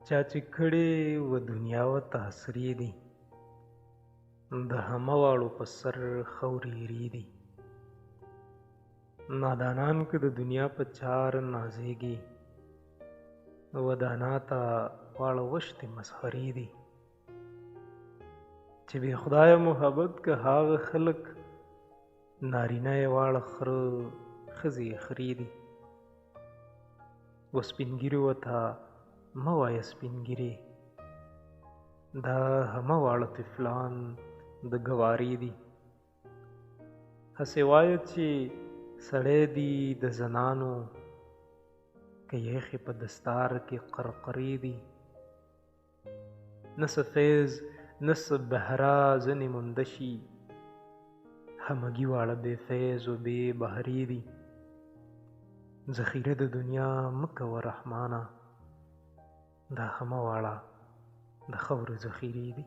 چا چې کړې و دنیا ورته عصري دي د همه واړو په سر خورې دي. نادانان که د دنیا په چار نازېږي ودانا ته واړه وشتې مسخرې دي. چې بې خدایه محبت که هغه خلک نارینه یې واړه خره ښځې یې خرې دي. و سپین ږیرو ورته مه وایه سپین ږیرې دا همه واړه طفلان د ګوارې دي. هسې وایه چې سړی دي د زنانو که یخې په دستار کې قرقرې دي. نه څه فیض نه څه بهره ځنې مونده شي همګي واړه بې فیض و بې بهرې دي. ذخیره د دنیا مه کوه رحمانه دا همه واړه د خاورو ذخیرې دي.